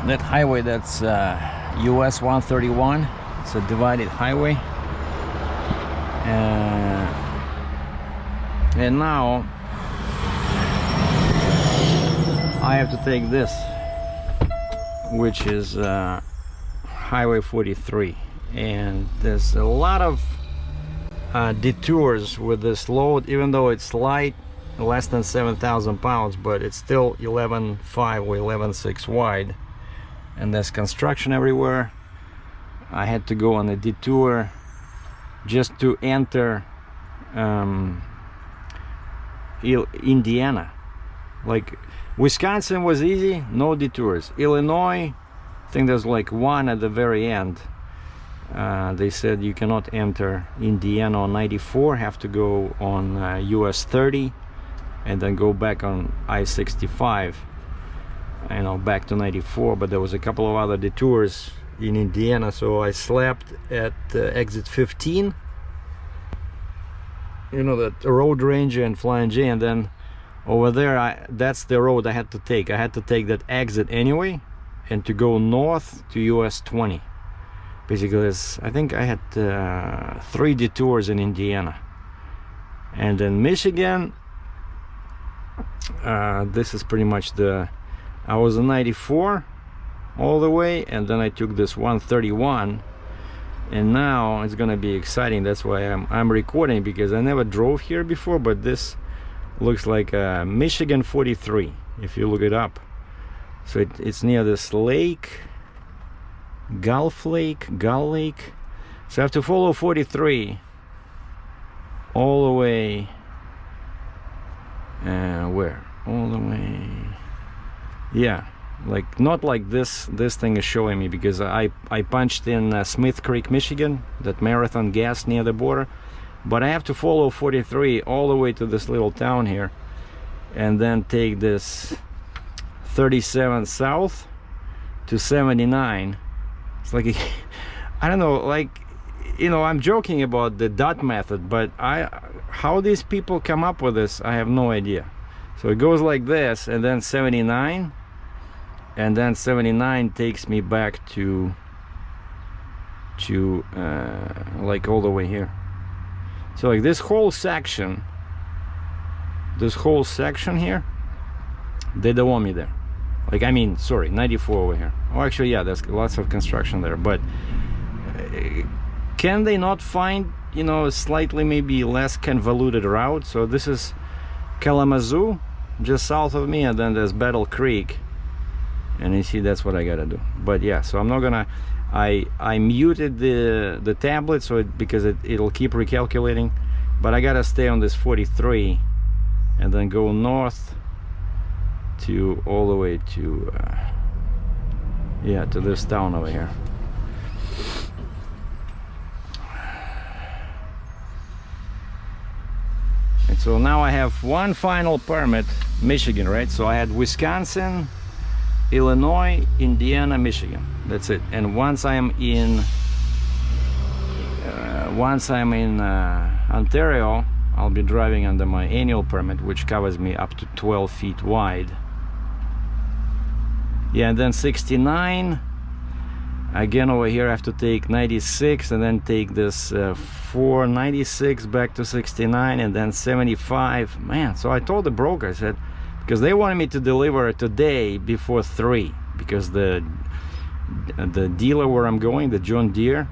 that highway, that's US 131. It's a divided highway, and now I have to take this, which is Highway 43, and there's a lot of detours with this load, even though it's light, less than 7,000 pounds, but it's still 11.5 or 11.6 wide, and there's construction everywhere. I had to go on a detour just to enter Indiana. Like Wisconsin was easy, no detours. Illinois, I think there's like one at the very end. They said you cannot enter Indiana on 94, have to go on US 30 and then go back on I-65, you know, back to 94. But there was a couple of other detours in Indiana, so I slept at exit 15, you know, that Road Ranger and Flying J, and then over there that's the road I had to take. I had to take that exit anyway, and to go north to US 20. Basically, I think I had 3 detours in Indiana. And then Michigan, this is pretty much I was in 94 all the way, and then I took this 131, and now it's gonna be exciting. That's why I'm recording, because I never drove here before, but this looks like Michigan 43 if you look it up. So it's near this lake, Gull Lake. So I have to follow 43 all the way, where? All the way, yeah, like not like this thing is showing me, because I punched in Smith Creek, Michigan, that Marathon gas near the border, but I have to follow 43 all the way to this little town here, and then take this 37 south to 79. It's like I don't know, like, you know, I'm joking about the dot method, but how these people come up with this, I have no idea. So it goes like this, and then 79, and then 79 takes me back to like all the way here. So like this whole section here, they don't want me there. Like, I mean, sorry, 94 over here. Oh, actually, yeah, there's lots of construction there, but can they not find, you know, a slightly maybe less convoluted route? So this is Kalamazoo, just south of me, and then there's Battle Creek, and you see that's what I gotta do. But yeah, so I'm not gonna, I muted the tablet so because it'll keep recalculating, but I gotta stay on this 43 and then go north to all the way to yeah, to this town over here. And so now I have one final permit, Michigan, right? So I had Wisconsin, Illinois, Indiana, Michigan. That's it. And once I'm in Ontario, I'll be driving under my annual permit, which covers me up to 12 feet wide. Yeah, and then 69 again. Over here I have to take 96 and then take this 496 back to 69, and then 75. Man, so I told the broker, I said, because they wanted me to deliver today before 3, because the dealer where I'm going, the John Deere,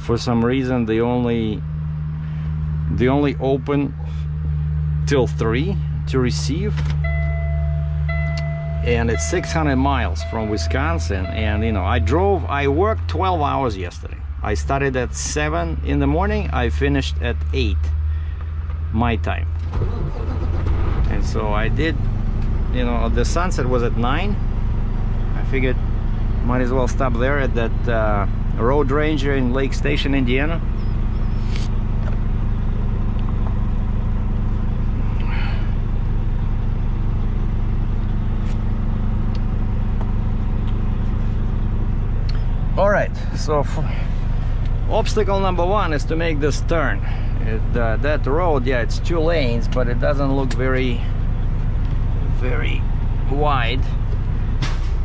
for some reason they only open till 3 to receive. And it's 600 miles from Wisconsin, and you know, I worked 12 hours yesterday. I started at 7 in the morning, I finished at 8 my time. And so I did, you know, the sunset was at 9. I figured might as well stop there at that Road Ranger in Lake Station, Indiana. All right, so obstacle number 1 is to make this turn. That road, yeah, it's 2 lanes, but it doesn't look very wide.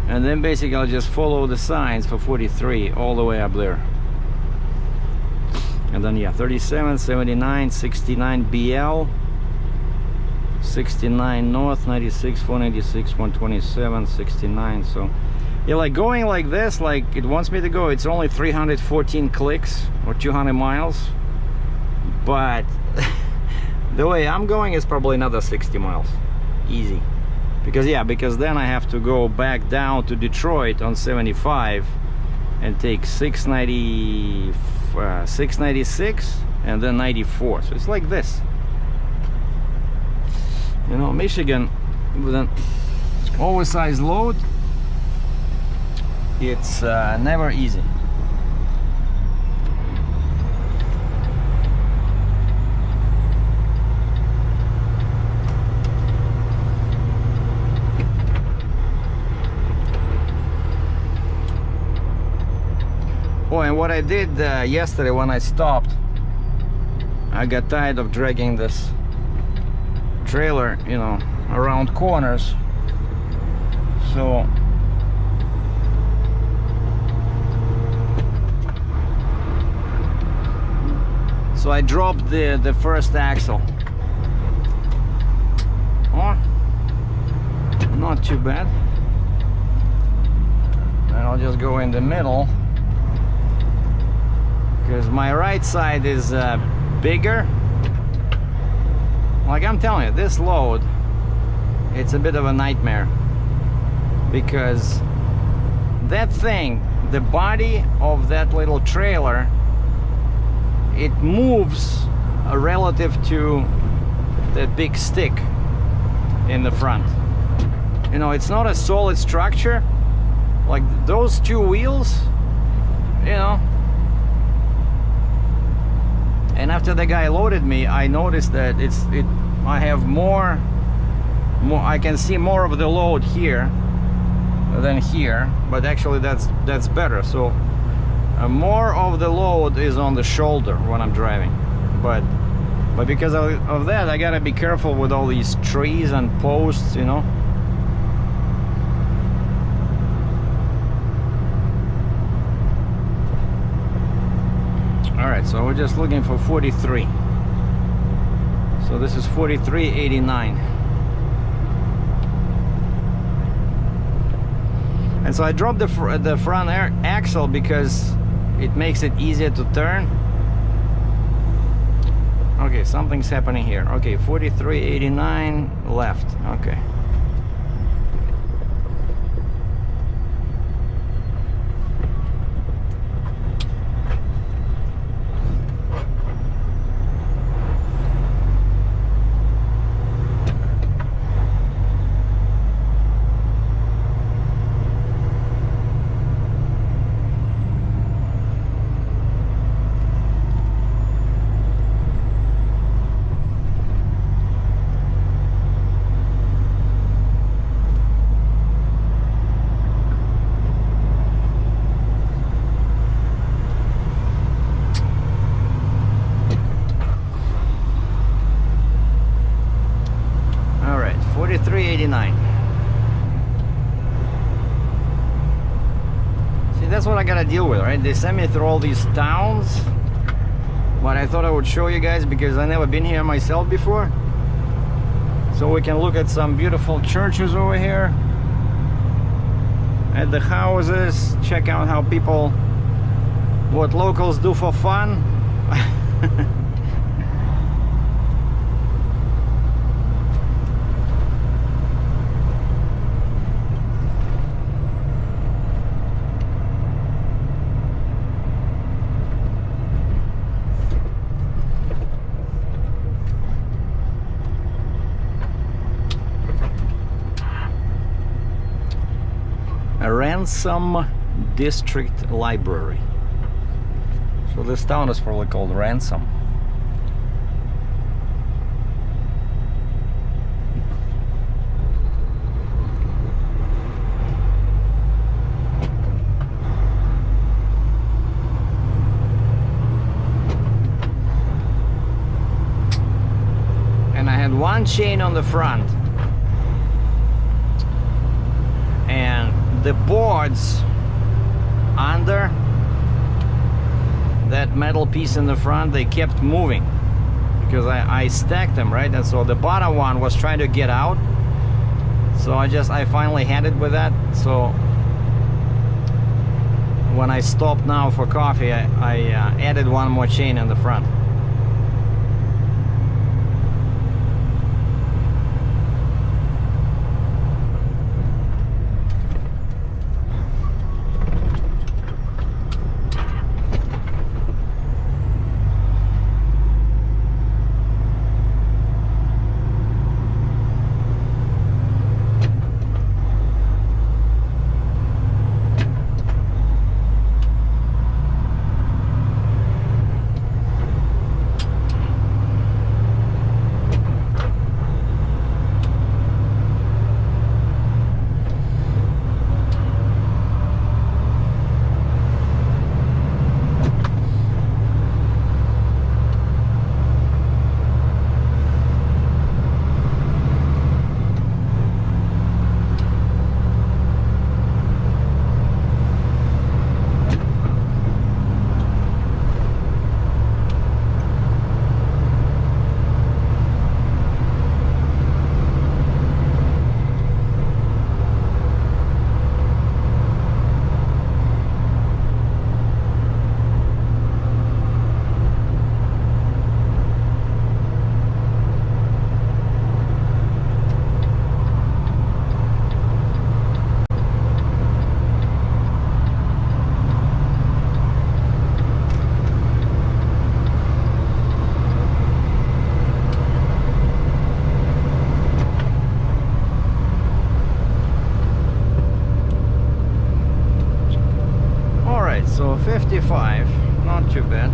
And then basically I'll just follow the signs for 43 all the way up there. And then yeah, 37, 79, 69 BL, 69 north, 96, 496, 127, 69. So yeah, like going like this, like it wants me to go, it's only 314 clicks or 200 miles. But the way I'm going is probably another 60 miles. Easy. Because yeah, because then I have to go back down to Detroit on 75 and take 696 and then 94. So it's like this. You know, Michigan with an oversized load, it's never easy. Oh, and what I did yesterday when I stopped, I got tired of dragging this trailer, you know, around corners. So I dropped the first axle. Oh, not too bad. And I'll just go in the middle, because my right side is bigger. Like I'm telling you, this load, it's a bit of a nightmare, because that thing, the body of that little trailer, it moves relative to that big stick in the front. You know, it's not a solid structure. Like those two wheels, you know. And after the guy loaded me, I noticed that I have more, I can see more of the load here than here, but actually that's better. So more of the load is on the shoulder when I'm driving, but because of that, I gotta be careful with all these trees and posts, you know. Alright, so we're just looking for 43. So this is 43.89. And so I dropped the front axle because it makes it easier to turn. Okay, something's happening here. Okay, 43.89 left. Okay. See, that's what I gotta deal with, right? They sent me through all these towns, but I thought I would show you guys because I've never been here myself before. So we can look at some beautiful churches over here, at the houses, check out how people, what locals do for fun. A Ransom District Library. So this town is probably called Ransom. And I had one chain on the front, and the boards under that metal piece in the front, they kept moving because I stacked them, right? And so the bottom one was trying to get out, so I finally had it with that. So when I stopped now for coffee, I added one more chain in the front. So 55, not too bad.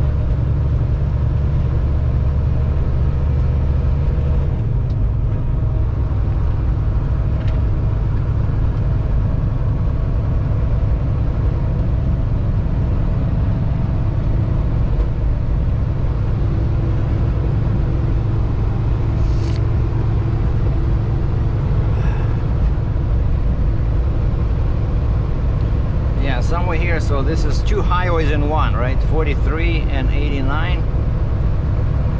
Somewhere here, so this is two highways in one, right? 43 and 89,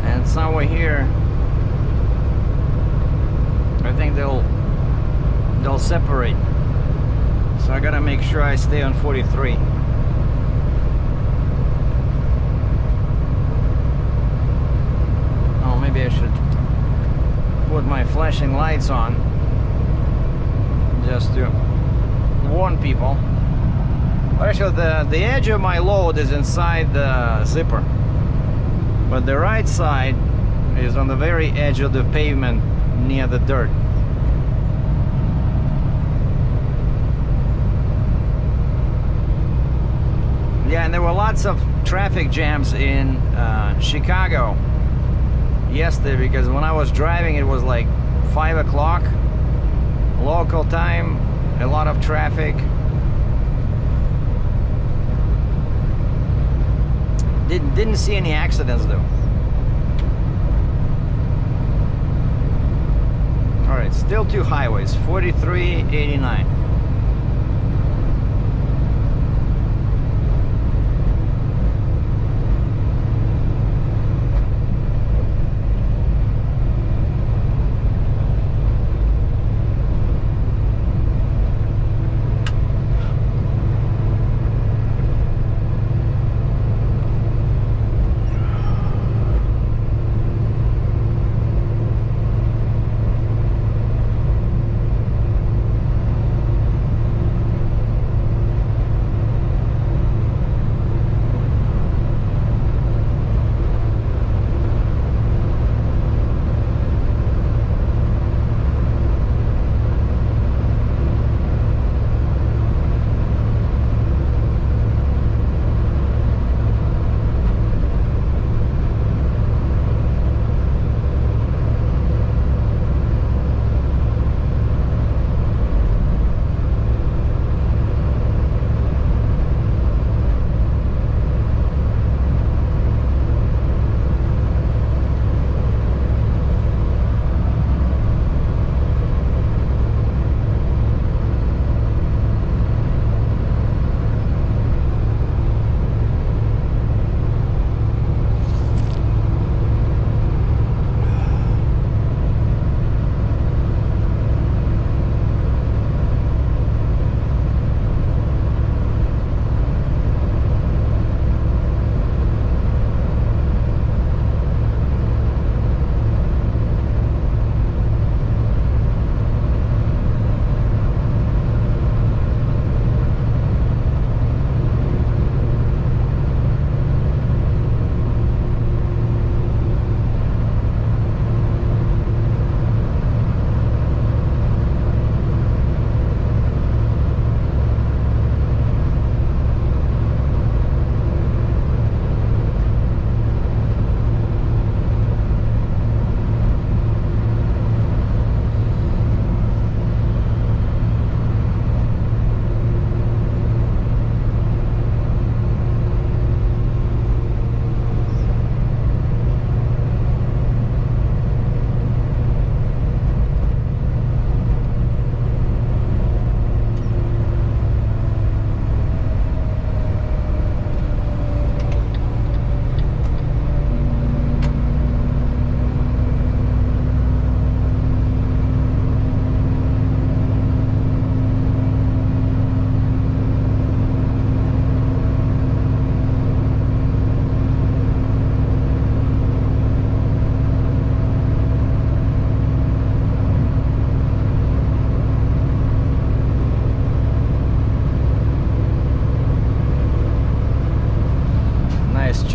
and somewhere here I think they'll separate, so I gotta make sure I stay on 43. Oh, maybe I should put my flashing lights on just to warn people. Actually, the edge of my load is inside the zipper, but the right side is on the very edge of the pavement near the dirt. Yeah, and there were lots of traffic jams in Chicago yesterday, because when I was driving it was like 5 o'clock local time, a lot of traffic. Didn't see any accidents though. All right, still two highways, 43, 89.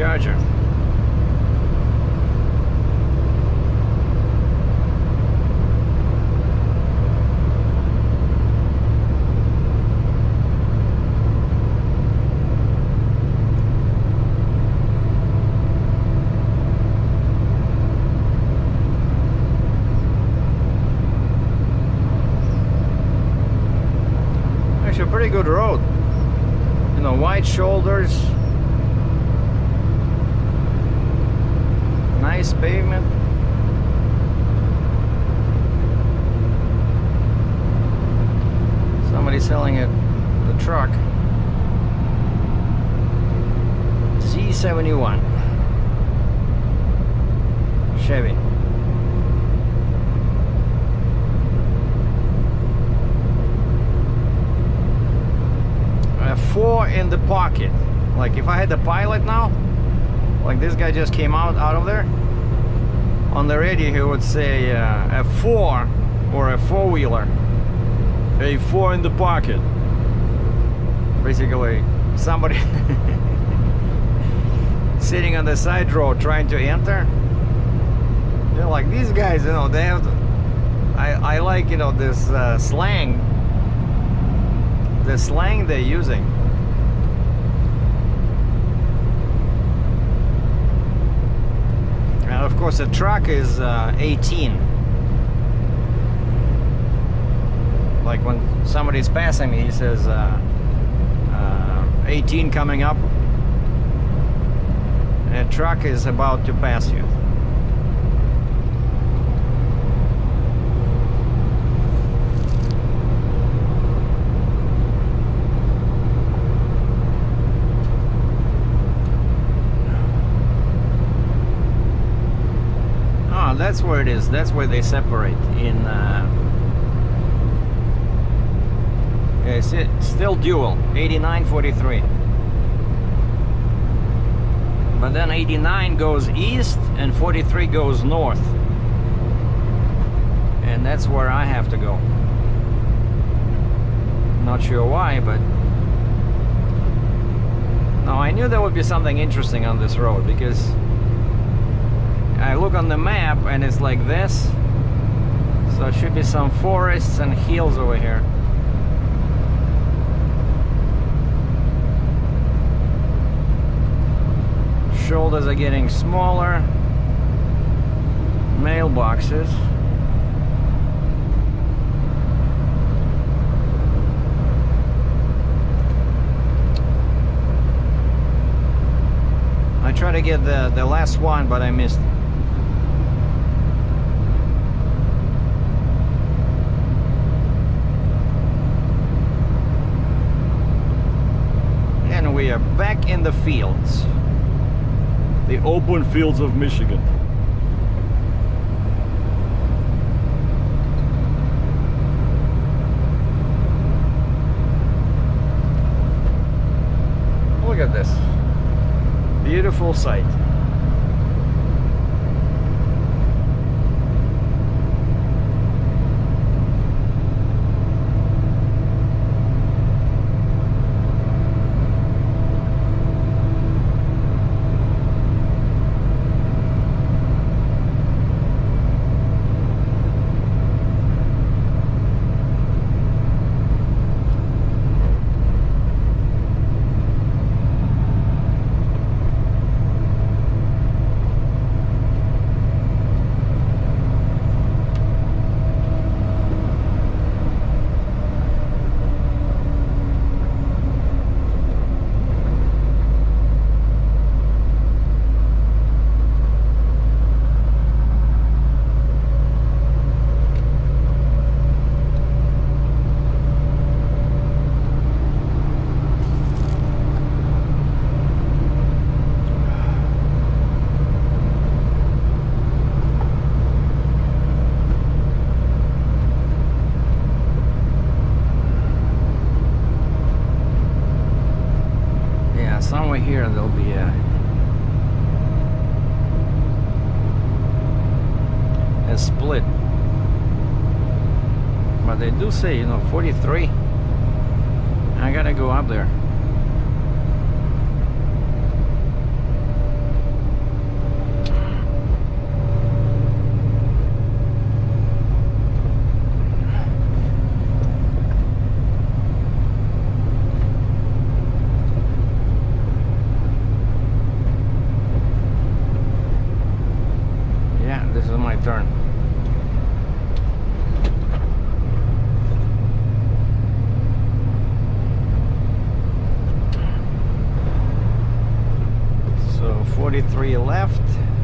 Charger. Actually, a pretty good road. You know, wide shoulders. Nice pavement. Somebody selling the truck. C71 Chevy. Four in the pocket. Like if I had the pilot now, like this guy just came out of there, on the radio he would say a 4 or a 4-wheeler, a 4 in the pocket. Basically somebody sitting on the side road trying to enter. You know, like these guys, you know, they have I like, you know, this slang, the slang they're using. And of course the truck is 18. Like when somebody's passing me, he says 18 coming up. A truck is about to pass you. That's where it is. That's where they separate in it's still dual 89-43, but then 89 goes east and 43 goes north, and that's where I have to go. Not sure why, but no, I knew there would be something interesting on this road, because I look on the map and it's like this, so it should be some forests and hills over here. Shoulders are getting smaller. Mailboxes. I tried to get the last one, but I missed. And we are back in the fields. The open fields of Michigan. Look at this. Beautiful sight. Somewhere here there'll be a split, but they do say, you know, 43. I gotta go up there.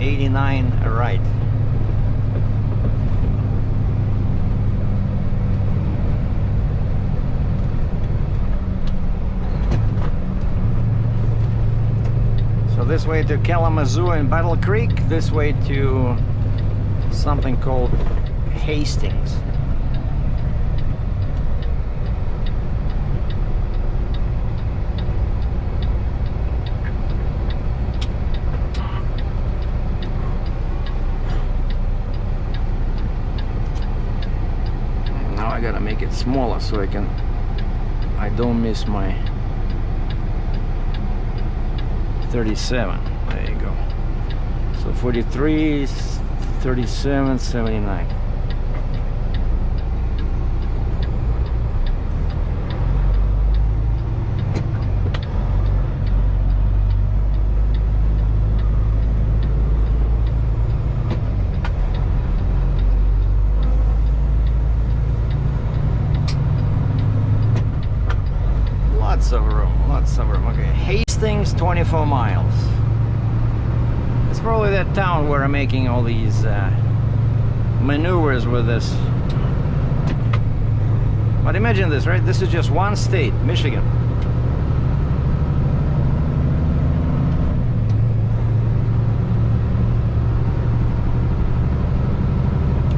89 right. So this way to Kalamazoo and Battle Creek, this way to something called Hastings. Now I gotta make it smaller so I don't miss my 37. There you go. So 43, 37, 79. Lots of room, lots of room. Okay, Hastings, 24 miles. It's probably that town where I'm making all these maneuvers with this. But imagine this, right? This is just one state, Michigan.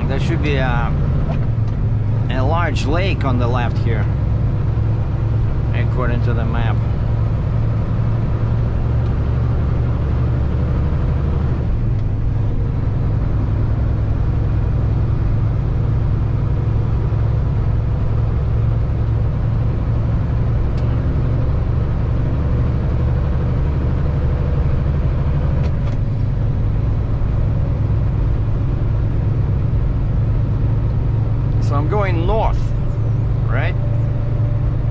There should be a large lake on the left here, according to the map. So I'm going north, right?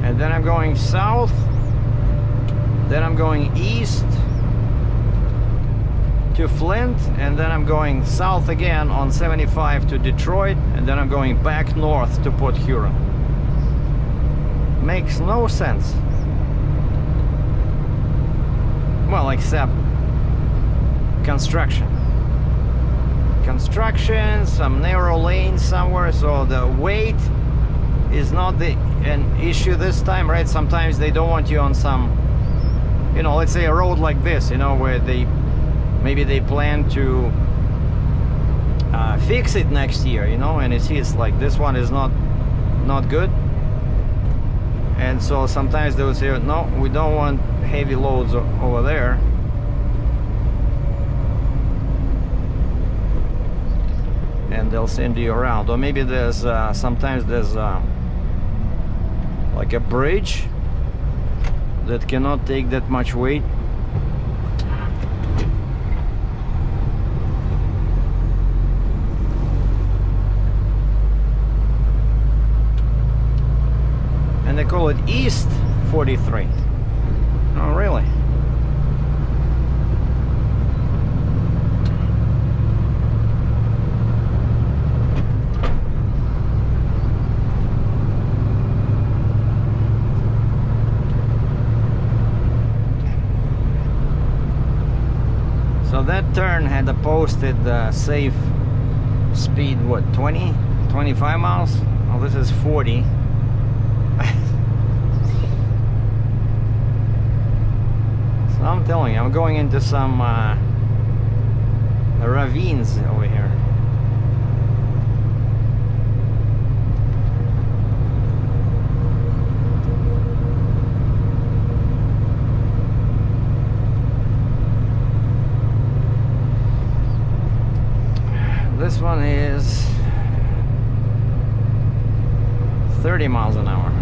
And then I'm going south, then I'm going east to Flint, and then I'm going south again on 75 to Detroit, and then I'm going back north to Port Huron. Makes no sense. Well, except construction. Construction, some narrow lanes somewhere, so the weight is not an issue this time, right? Sometimes they don't want you on some, you know, let's say a road like this, you know, where maybe they plan to fix it next year, you know, and it's like this one is not good, and so sometimes they would say, no, we don't want heavy loads over there. And they'll send you around. Or maybe there's sometimes there's like a bridge that cannot take that much weight. And they call it East 43. Oh, really? So that turn had a posted safe speed, what, 20, 25 miles? Oh, this is 40. So I'm telling you, I'm going into some ravines over here. This one is 30 miles an hour.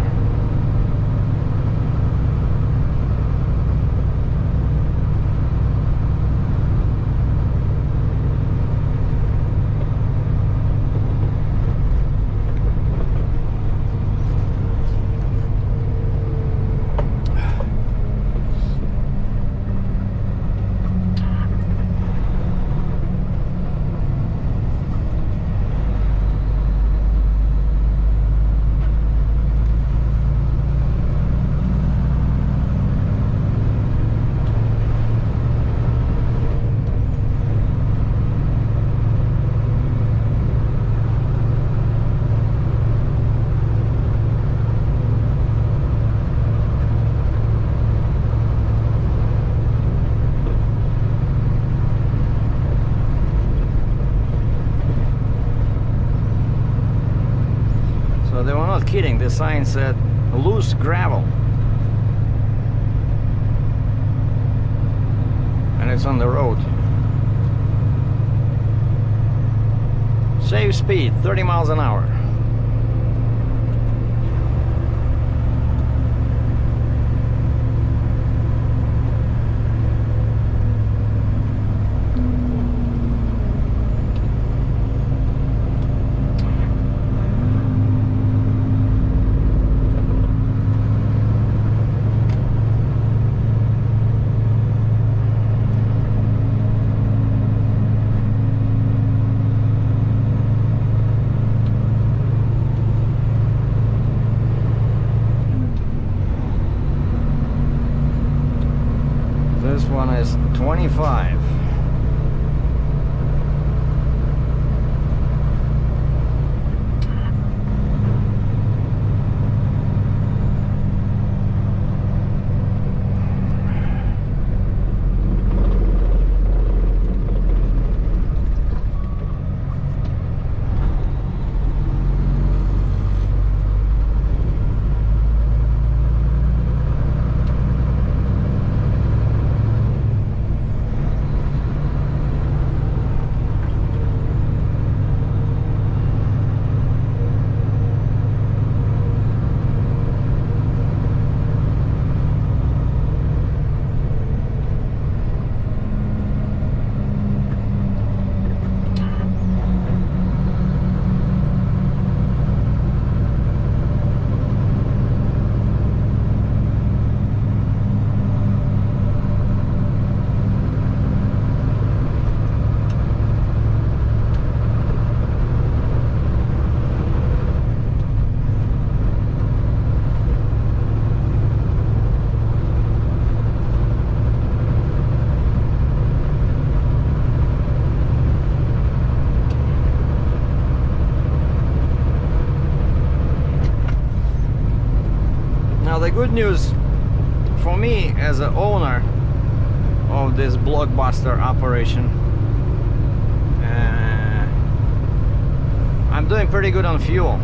we're not kidding. The sign said loose gravel. And it's on the road. Safe speed, 30 miles an hour. This one is 25. Now the good news for me as an owner of this blockbuster operation, I'm doing pretty good on fuel.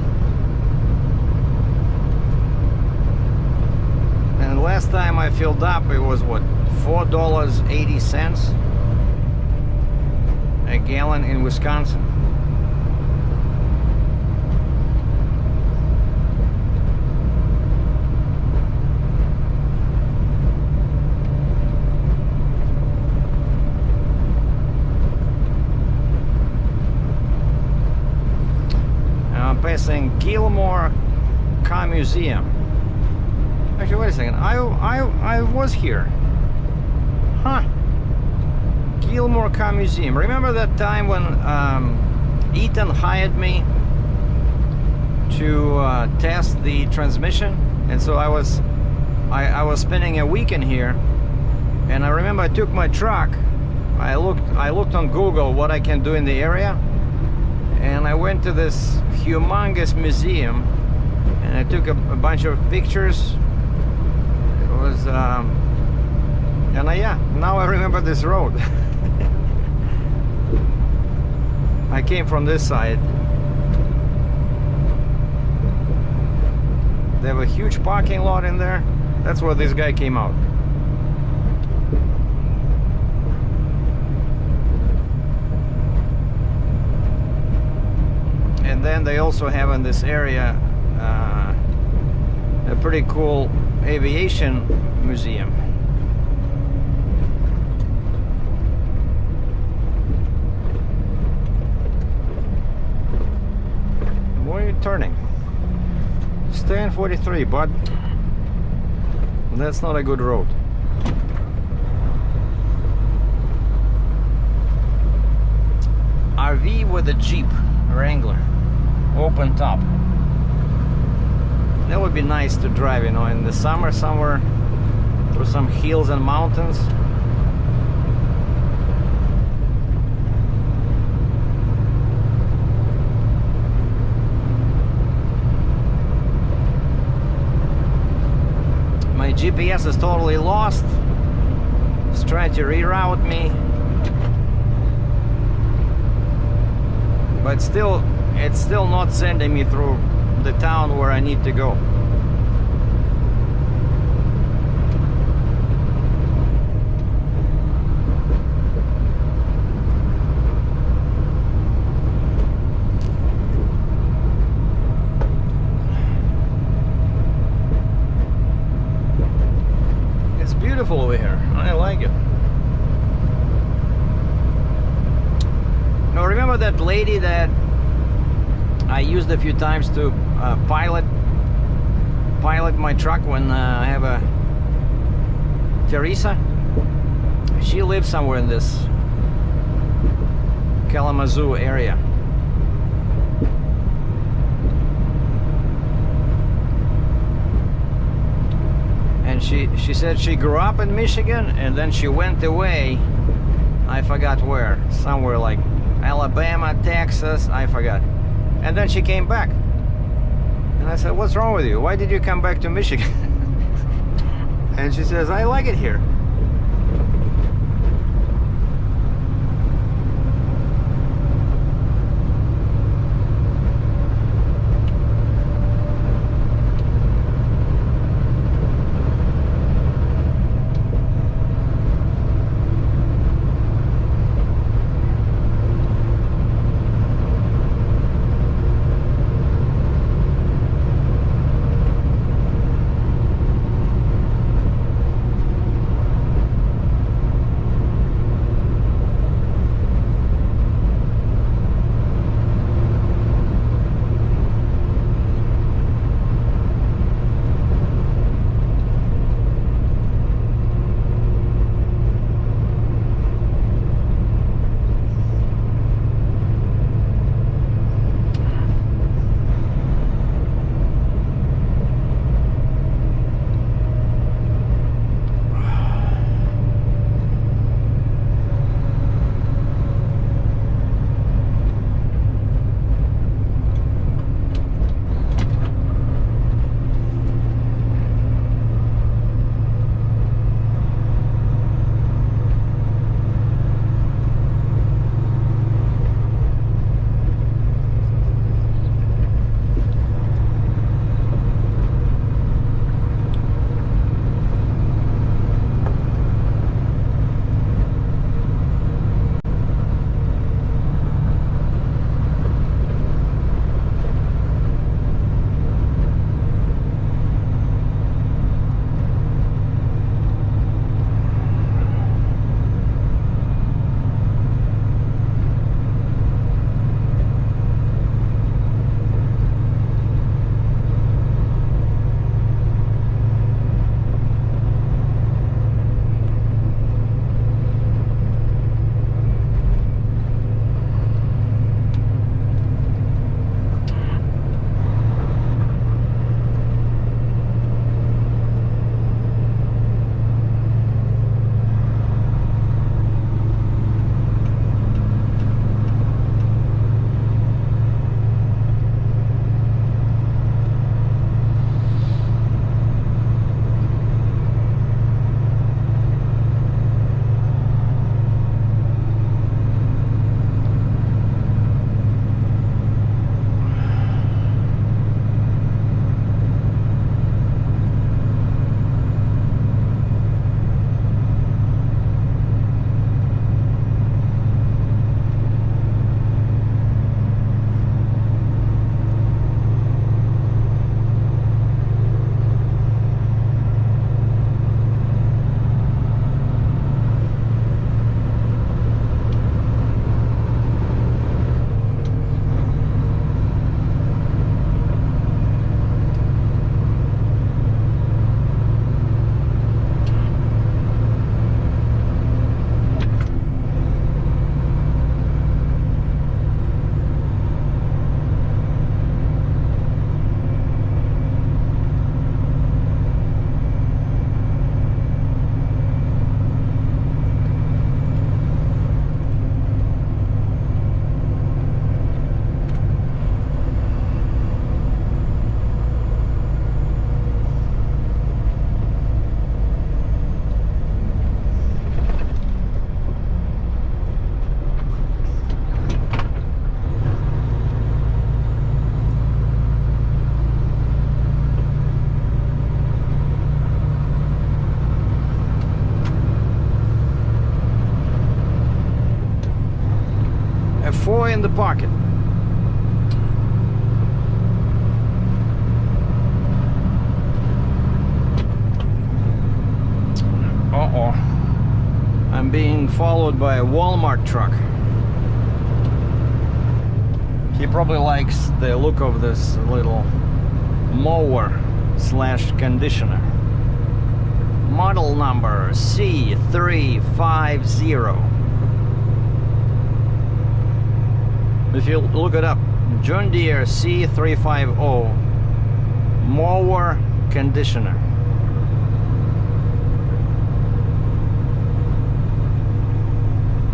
And last time I filled up, it was what, $4.80 a gallon in Wisconsin. Passing Gilmore Car Museum. Actually, wait a second. I was here. Huh. Gilmore Car Museum. Remember that time when Ethan hired me to test the transmission? And so I was spending a weekend here, and I remember I took my truck. I looked on Google what I can do in the area, and I went to this humongous museum, and I took a bunch of pictures. It was yeah, now I remember this road. I came from this side. They have a huge parking lot in there. That's where this guy came out. And then they also have in this area a pretty cool aviation museum. Where are you turning? Stay on 43, but that's not a good road. RV with a Jeep Wrangler, open top. That would be nice to drive, you know, in the summer somewhere through some hills and mountains. My GPS is totally lost. It's trying to reroute me. But still, it's still not sending me through the town where I need to go. It's beautiful over here. I like it. Now remember that lady that I used a few times to pilot my truck when I have a Teresa? She lives somewhere in this Kalamazoo area. And she said she grew up in Michigan and then she went away, I forgot where, somewhere like Alabama, Texas, I forgot. And then she came back. And I said, what's wrong with you? Why did you come back to Michigan? And she says, I like it here. 4 in the pocket. Uh-oh. I'm being followed by a Walmart truck. He probably likes the look of this little mower slash conditioner. Model number C350. If you look it up, John Deere C350 mower conditioner.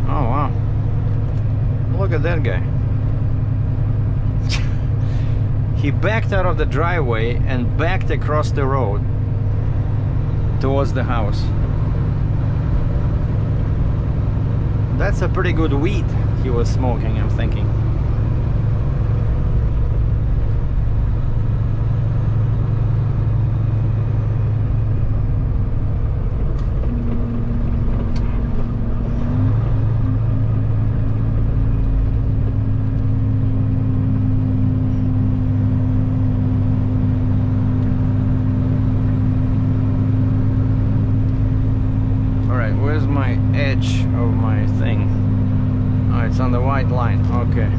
Oh wow, look at that guy. He backed out of the driveway and backed across the road towards the house. That's a pretty good weed he was smoking, I'm thinking. Where's my edge of my thing? Oh, it's on the white line. Okay.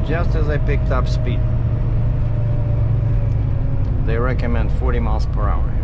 Just as I picked up speed. They recommend 40 miles per hour here.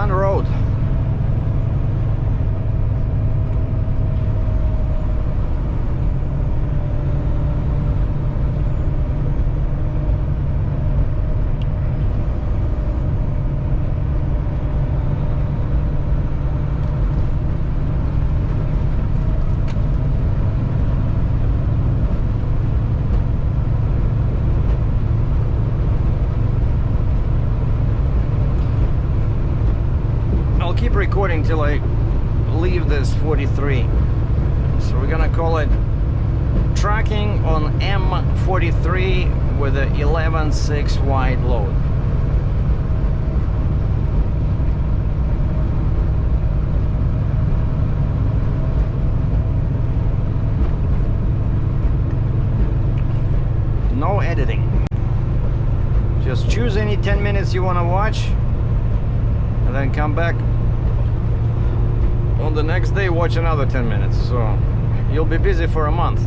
on the road. Keep recording till I leave this 43. So we're gonna call it tracking on M-43 with a 11.6 wide load. No editing. Just choose any 10 minutes you want to watch and then come back on the next day, watch another 10 minutes, so you'll be busy for a month.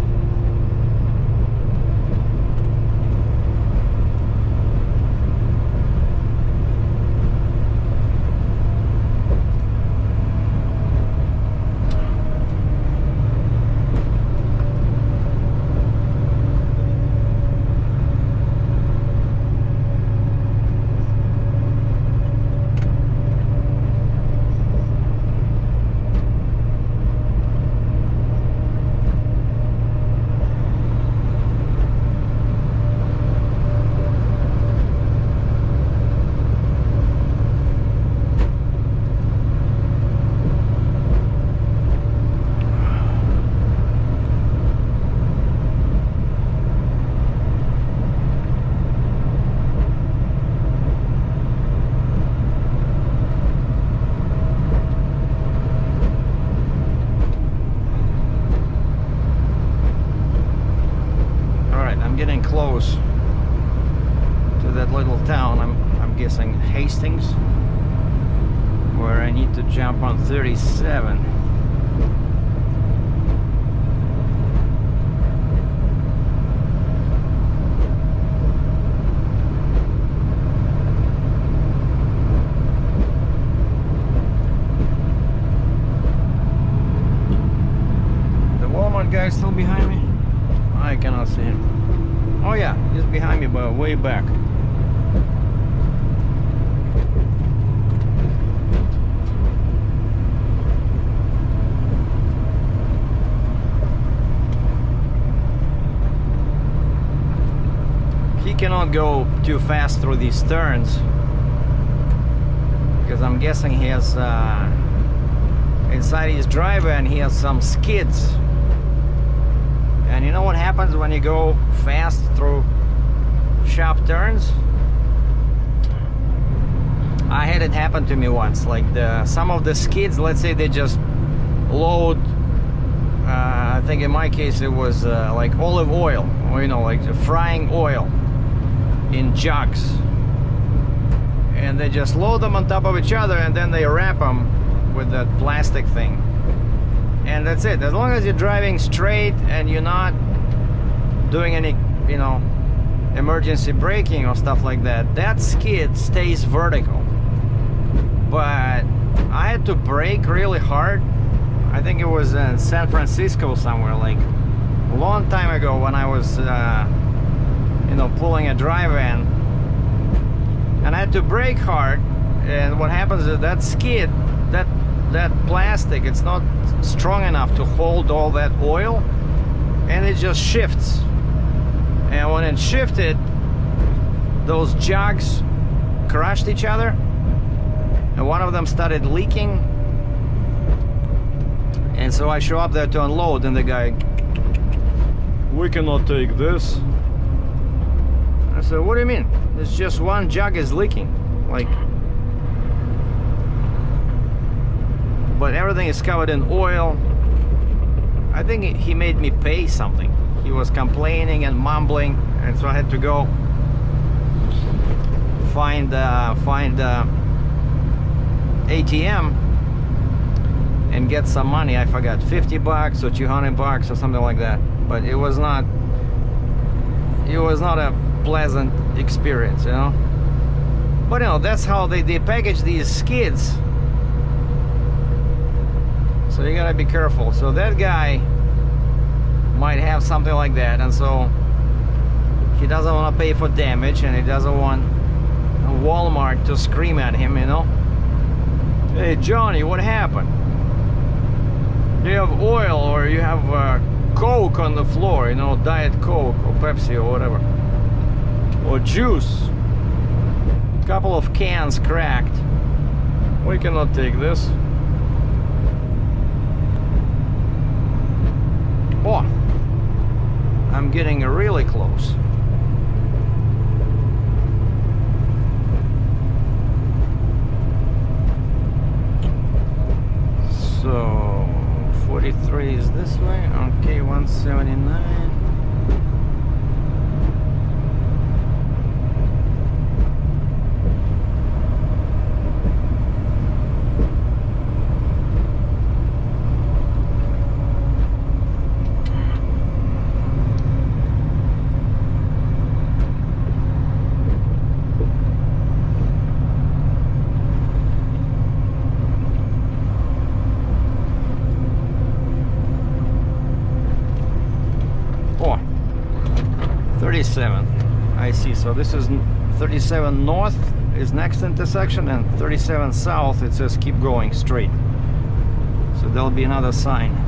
Getting close to that little town. I'm guessing Hastings, where I need to jump on 37. The Walmart guy is still behind me. I cannot see him. Oh yeah, he's behind me, but way back. He cannot go too fast through these turns because I'm guessing he has inside his driver and he has some skids. And you know what happens when you go fast through sharp turns? I had it happen to me once. Like some of the skids, let's say they just load, I think in my case it was like olive oil, or you know, like frying oil in jugs. And they just load them on top of each other and then they wrap them with that plastic thing. And that's it. As long as you're driving straight and you're not doing any, you know, emergency braking or stuff like that, that skid stays vertical. But I had to brake really hard. I think it was in San Francisco somewhere, like a long time ago, when I was, you know, pulling a dry van, and I had to brake hard. And what happens is that skid, that plastic, it's not strong enough to hold all that oil, and it just shifts. And when it shifted, those jugs crushed each other, and one of them started leaking. And so I show up there to unload, and the guy, "We cannot take this." I said, "What do you mean? It's just one jug is leaking." Like, but everything is covered in oil. I think he made me pay something. He was complaining and mumbling, and so I had to go find ATM and get some money. I forgot, $50 or $200 or something like that. But it was not a pleasant experience, you know. But you know, that's how they package these skids. So you gotta be careful. So that guy might have something like that, and so he doesn't want to pay for damage, and he doesn't want Walmart to scream at him, you know. Hey Johnny, what happened? Do you have oil, or you have Coke on the floor, you know, Diet Coke or Pepsi or whatever, or juice? Couple of cans cracked. We cannot take this. Oh, I'm getting really close. So 43 is this way. Okay, 179. Oh, 37. I see. So this is 37 north is next intersection, and 37 south it says keep going straight. So there'll be another sign.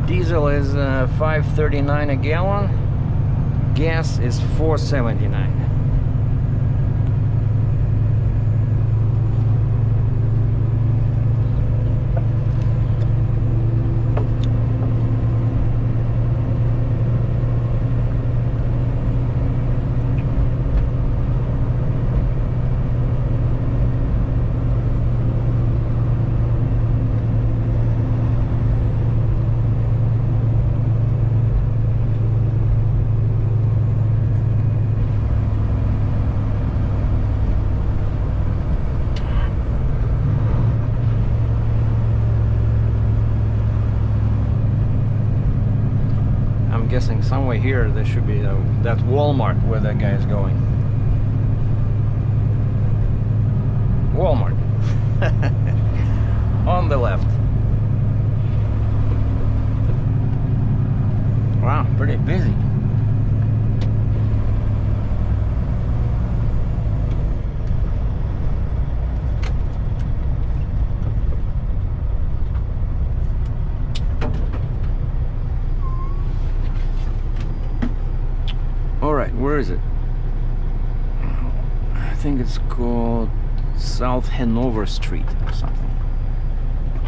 Diesel is $5.39 a gallon. Gas is $4.79. Guessing somewhere here there should be that Walmart where that guy is going. Walmart. On the left. Wow, pretty busy. Alright, where is it? I think it's called South Hanover Street or something.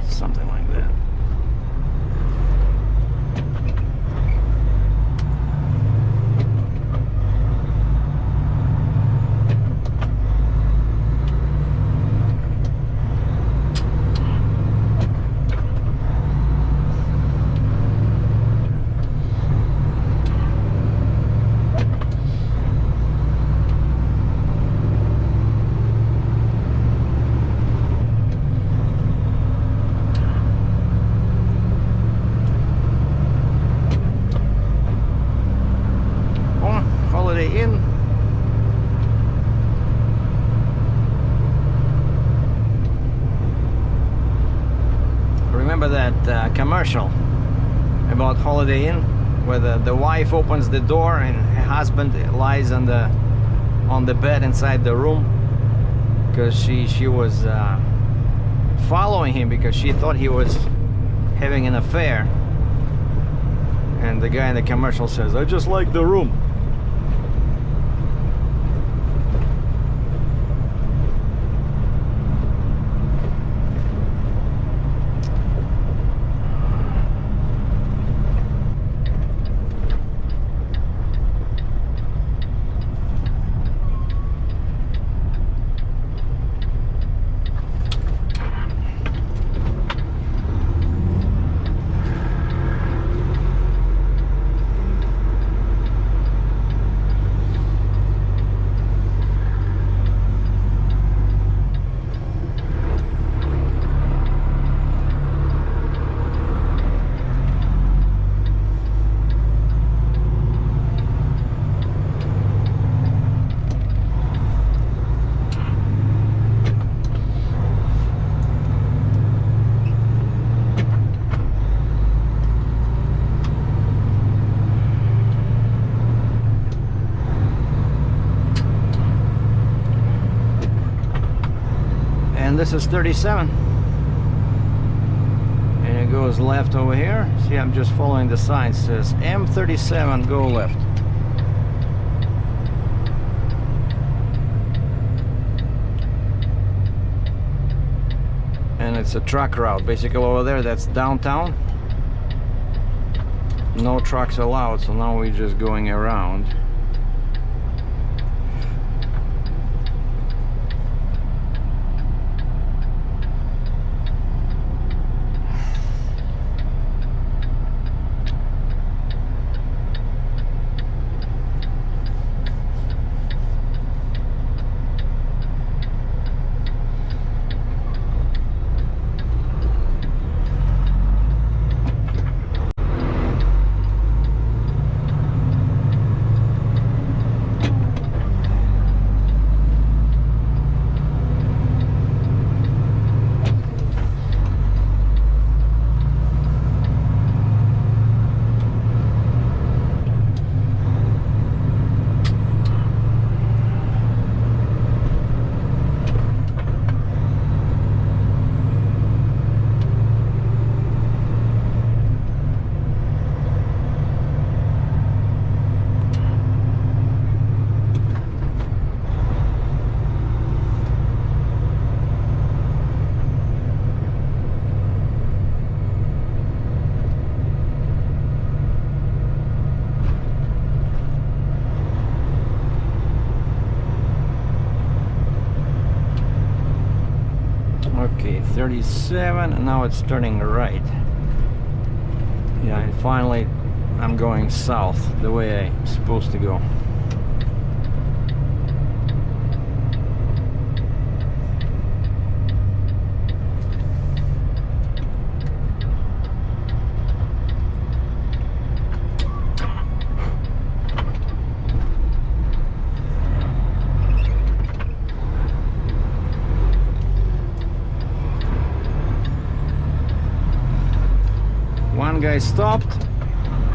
Something like that. Inn. Remember that commercial about Holiday Inn where the wife opens the door and her husband lies on the bed inside the room because she was following him because she thought he was having an affair, and the guy in the commercial says, "I just like the room." and this is 37, and it goes left over here. See, I'm just following the sign. It says M-37, go left. And it's a truck route. Basically over there, that's downtown. No trucks allowed, so now we're just going around. Okay, 37, and now it's turning right. Yeah, and finally I'm going south the way I'm supposed to go. One guy stopped,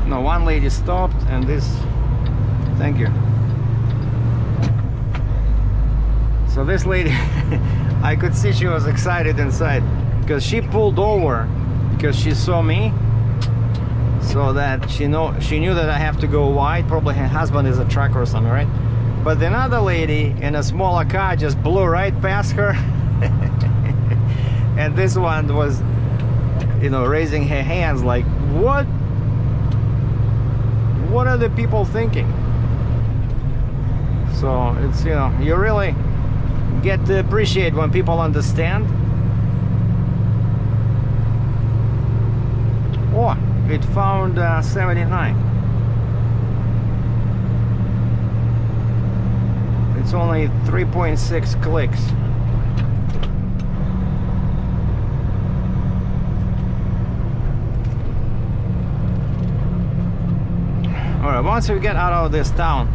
no, one lady stopped, and this, thank you. So this lady, I could see she was excited inside, because she pulled over because she saw me, so that she knew that I have to go wide. Probably her husband is a trucker or something, right? But another lady in a smaller car just blew right past her. And this one was, you know, raising her hands like, what are the people thinking? So it's, you know, you really get to appreciate when people understand. Oh, it found 79. It's only 3.6 clicks. Alright, once we get out of this town,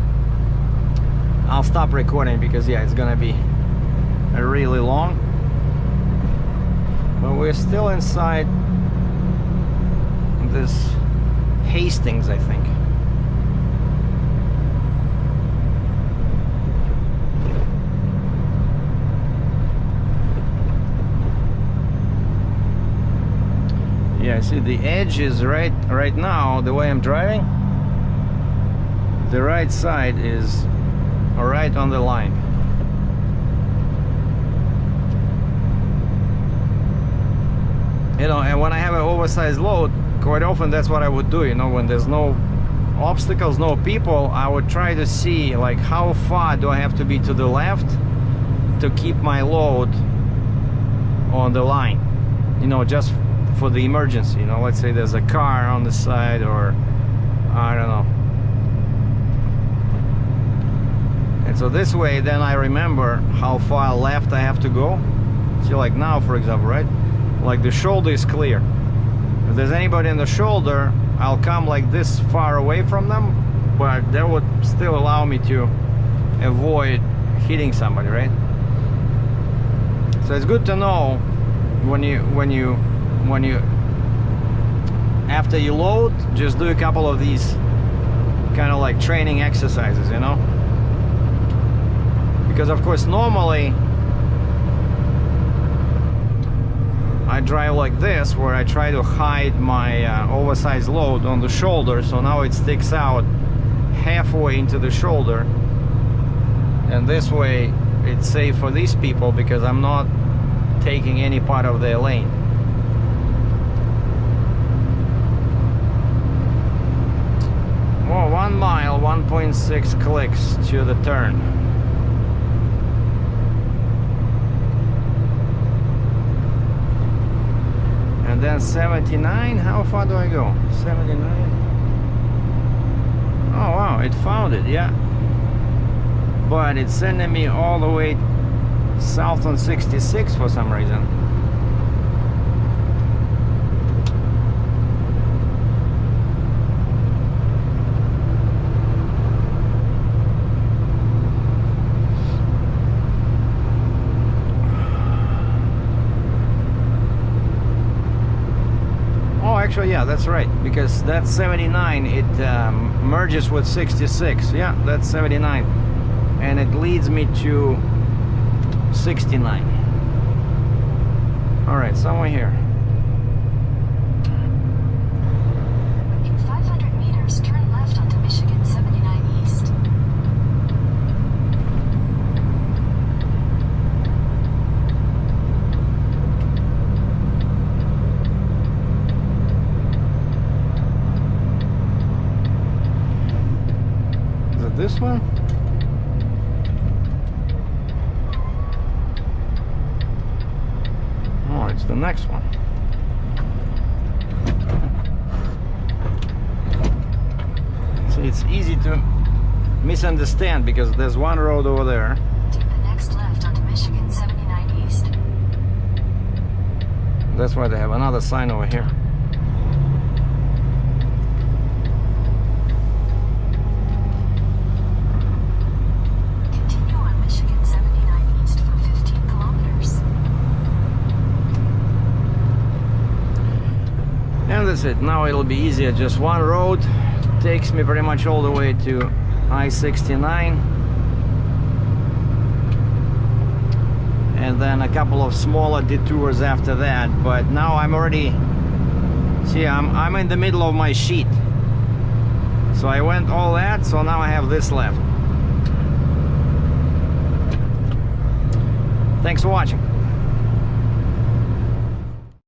I'll stop recording because, yeah, it's gonna be really long. But we're still inside this Hastings, I think. Yeah, see, the edge is right now, the way I'm driving, the right side is right on the line. You know, and when I have an oversized load, quite often that's what I would do, you know, when there's no obstacles, no people, I would try to see, like, how far do I have to be to the left to keep my load on the line, you know, just for the emergency. You know, let's say there's a car on the side, or I don't know. And so this way, then I remember how far left I have to go. See, like now, for example, right? Like the shoulder is clear. If there's anybody in the shoulder, I'll come like this far away from them, but that would still allow me to avoid hitting somebody, right? So it's good to know when you after you load, just do a couple of these kind of like training exercises, you know? Because of course normally I drive like this, where I try to hide my oversized load on the shoulder, so now it sticks out halfway into the shoulder, and this way it's safe for these people because I'm not taking any part of their lane. Oh, 1 mile, 1.6 clicks to the turn. And then 79, how far do I go? 79? Oh wow, it found it, yeah. But it's sending me all the way south on 66 for some reason. Actually, yeah, that's right, because that's 79, it merges with 66. Yeah, that's 79, and it leads me to 69. All right, somewhere here. In 500 meters, turn left onto Michigan 79 East. This one? Oh, it's the next one. See, it's easy to misunderstand because there's one road over there. Take the next left onto Michigan 79 East. That's why they have another sign over here. And that's it. Now it'll be easier. Just one road takes me pretty much all the way to I-69, and then a couple of smaller detours after that. But now I'm already, see, I'm in the middle of my sheet, so I went all that, so now I have this left. Thanks for watching.